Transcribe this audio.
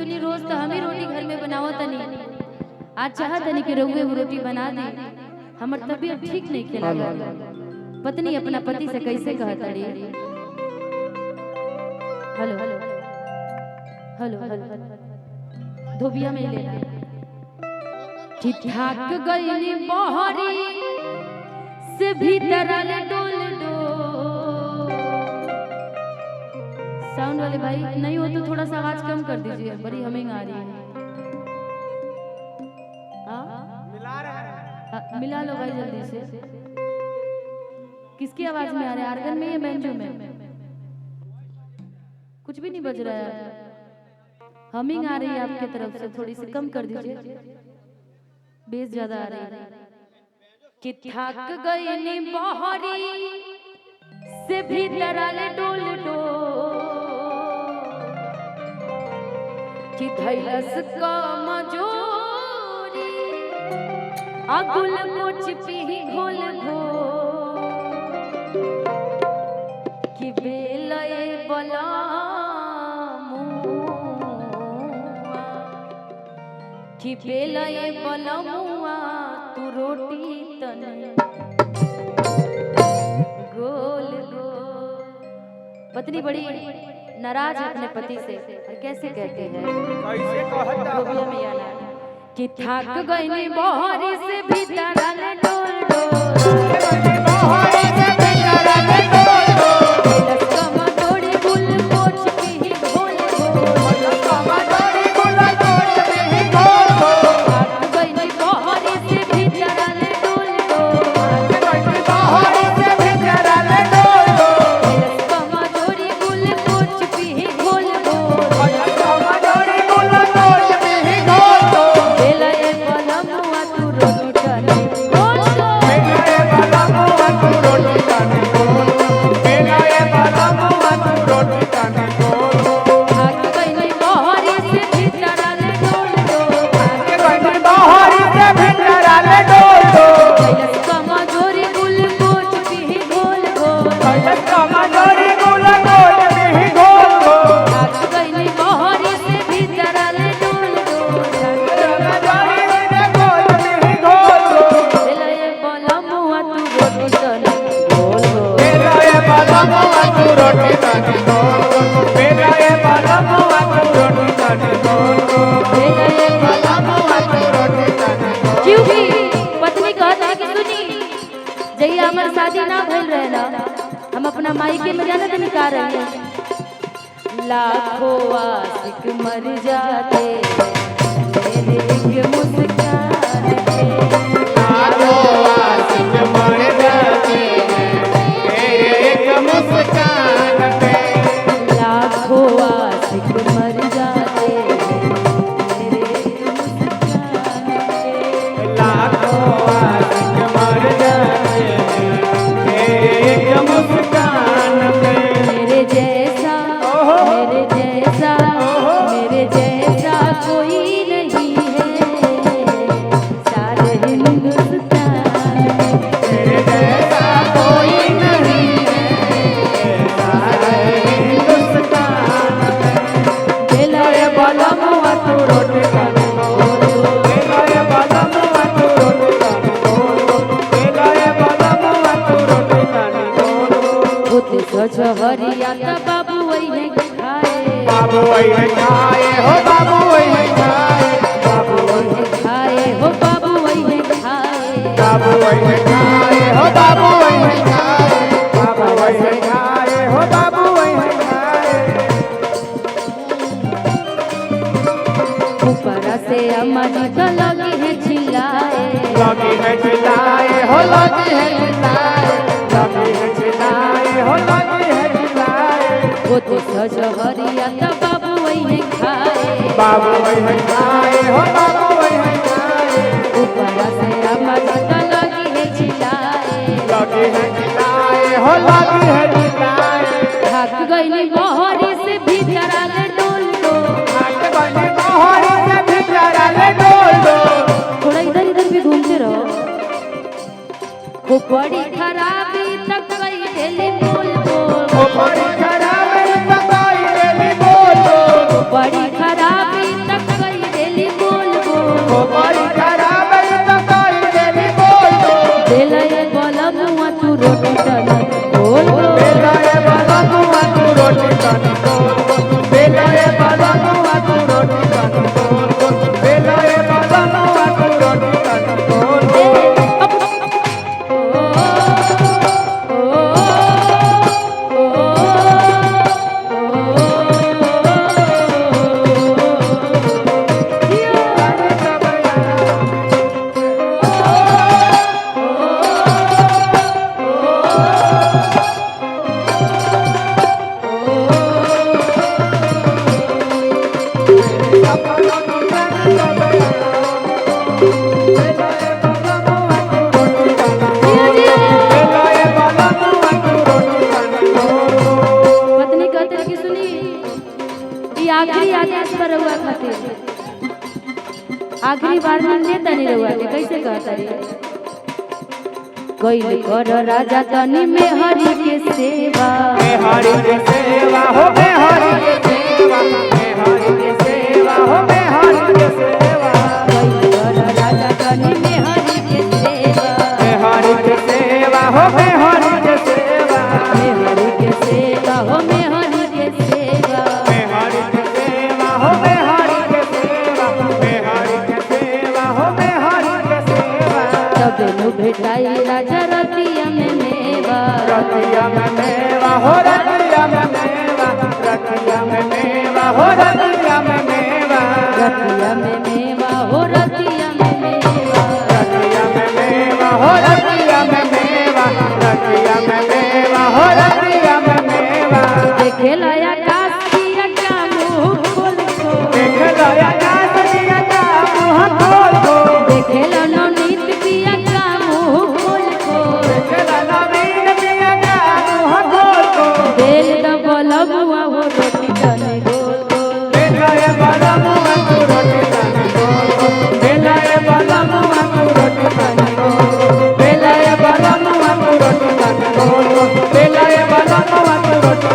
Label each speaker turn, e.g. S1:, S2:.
S1: सुनी रोज तो हम ही रोटी घर में बनाओ तनी, आज चाहत तनी कि रहुए वो रोटी बना दे, हमर तबीयत ठीक नहीं खेला पत्नी अपना पति से कैसे कहत अड़ी। हेलो हेलो हेलो धोबिया में ले ठीक ठाक गईनी बहरी से भीतर आले डोल डो। साउंड वाले भाई नहीं हो तो थोड़ा सा आवाज कम कर दीजिए, बड़ी हमिंग आ रही है। मिला लो भाई जल्दी से। किसकी आवाज में आ रहा है, आर्गन में या बैंजो में? कुछ भी नहीं बज रहा है, हमिंग आ रही है आपके तरफ से, थोड़ी सी कम कर दीजिए, बेस ज्यादा आ रही है। कि थक गई नी बहरी से भीतर आले डोल डो, कि धैलस का मजोरी अगुल कोच पी घोल घो, कि बेलए बला कि बेलए बलमुआ तू रोटी तने गोल गोल। पत्नी बड़ी नाराज है अपने पति से, और कैसे कहते हैं,
S2: कैसे कहता
S1: गोबिया में आना कि थक गई बहरी से भीतर आले डोल डोल,
S2: बहरी से भीतर आले डोल डोल,
S1: लस्कमा तोड़ी गुल कोच पी घोल घोल,
S2: लस्कमा तोड़ी गुल कोच पी घोल घोल,
S1: थक गई बहरी से भीतर आले डोल डोल,
S2: बहरी से भीतर आले डोल डोल,
S1: लस्कमा तोड़ी गुल कोच पी घोल घोल,
S2: लस्कमा तोड़ी गुल कोच पी घोल घोल,
S1: बेलए बलमुआ तू रोटी तने गोल गोल,
S2: बेलए बलमुआ तू रोटी तने गोल गोल, बेलए बलमुआ तू रोटी तने गोल गोल,
S1: थक गई बहरी से भीतर आले डोल डोल,
S2: बहरी से भीतर आले डोल डोल,
S1: लस्कमा तोड़ी गुल कोच पी घोल घोल,
S2: लस्कमा तोड़ी गुल कोच पी घोल घोल,
S1: थक गई बहरी से भीतर आले डोल डोल, बेलए बलमुआ तू रोटी तने गोल गोल,
S2: बेलए बलमुआ तू रोटी तने गोल गोल, बेलए बलमुआ तू रोटी तने गोल गोल,
S1: बेलए
S2: बलमुआ तू रोटी तने गोल।
S1: क्यों भी पत्नी कहत है कि सुनी जहिया हमार शादी ना भइल रहे ना, हम अपना मायके में जाने तो निकाल रहे हैं, लाखों आशिक मर जाते मेरे एक मुस्कान पे,
S2: लाखों आशिक मर जाते तेरे एक मुस्कान पे,
S1: लाखों आशिक मर जाते मेरे एक मुस्कान पे,
S2: लाखों आशिक मर जाते तेरे एक मुस्कान पे,
S1: मेरे जैसा कोई नहीं है सारे हिंदुस्तान में,
S2: तेरे जैसा कोई नहीं है सारे हिंदुस्तान में,
S1: बेलए
S2: बलमुआ तू रोटी तने गोल गोल, बेलए बलमुआ तू रोटी तने गोल गोल, बेलए बलमुआ तू रोटी तने गोल गोल,
S1: होते सजहरिया त बाबू वही खाए,
S2: बाबू वही खाए हो बाबू वही खाए, बाबू वही
S1: खाए हो बाबू वही खाए,
S2: बाबू वही खाए हो बाबू वही खाए, बाबू वही खाए हो बाबू वही खाए,
S1: ऊपर से अमन तो लगी है चिल्लाए,
S2: लगी है चिल्लाए हो लगी है चिल्लाए, लगी है चिल्लाए हो लगी है चिल्लाए,
S1: होते सजहरिया त बाबू वही खाए,
S2: बाबू वही खाए हो बाबू वही खाए,
S1: ऊपर से अमन तो लगी है चिल्लाए,
S2: लगी है चिल्लाए हो लगी है चिल्लाए,
S1: थक गई बहरी से भीतर आले डोल डोल,
S2: हाथ बने बहरी से भीतर आले डोल डोल,
S1: थोड़ा इधर इधर भी घूमते रहो, खूब बड़ी खराबी तक गई डेली बोल बोल,
S2: बड़ी खराब है तकाई रेली बोल बोल,
S1: बड़ी खराबी
S2: अपना नुकसान कबे बेलाए बलमुआ तू रोटी खानी बेलाए बलमुआ तू रोटी खानी
S1: पत्नी कहते कि सुनी ये आखिरी आदेश पर रहुआ खातिर आखिरी बार में देता नहीं रहुआ के कैसे कहता रे कोई कर राजा तनी में हरि के सेवा
S2: में हरि के सेवा हो में हरि के सेवा में हरि के सेवा हो में हरि के सेवा
S1: कोई कर राजा तनी में हरि के सेवा
S2: में हरि के सेवा हो में हरि के सेवा
S1: में हरि के सेवा हो में हरि के सेवा
S2: में हरि के सेवा हो में हरि के सेवा में हरि के सेवा हो में हरि के सेवा
S1: तब नु भेटाई राजा रतिया में मेवा
S2: रतिया में मेवा हो रतिया में मेवा रतिया में मेवा हो रतिया में मेवा
S1: रतिया में मेवा हो रतिया में मेवा
S2: रतिया में मेवा हो रतिया में मेवा रतिया में मेवा हो रतिया में मेवा
S1: देखे लाया कासिया का मुंह खोल को
S2: देख लया कासिया का मुंह खोल को
S1: देखे ला नवनीत पिया का मुंह खोल को
S2: देख ला नवीन पिया का मुंह खोल को
S1: बेल दबल बुआ हो रोटी तने गोल गोल
S2: बेलाए बलमुआ तू रोटी खानी गोल बेलाए बलमुआ तू रोटी खानी गोल बेलाए बलमुआ तू रोटी खानी गोल बेलाए बलमुआ तू रोटी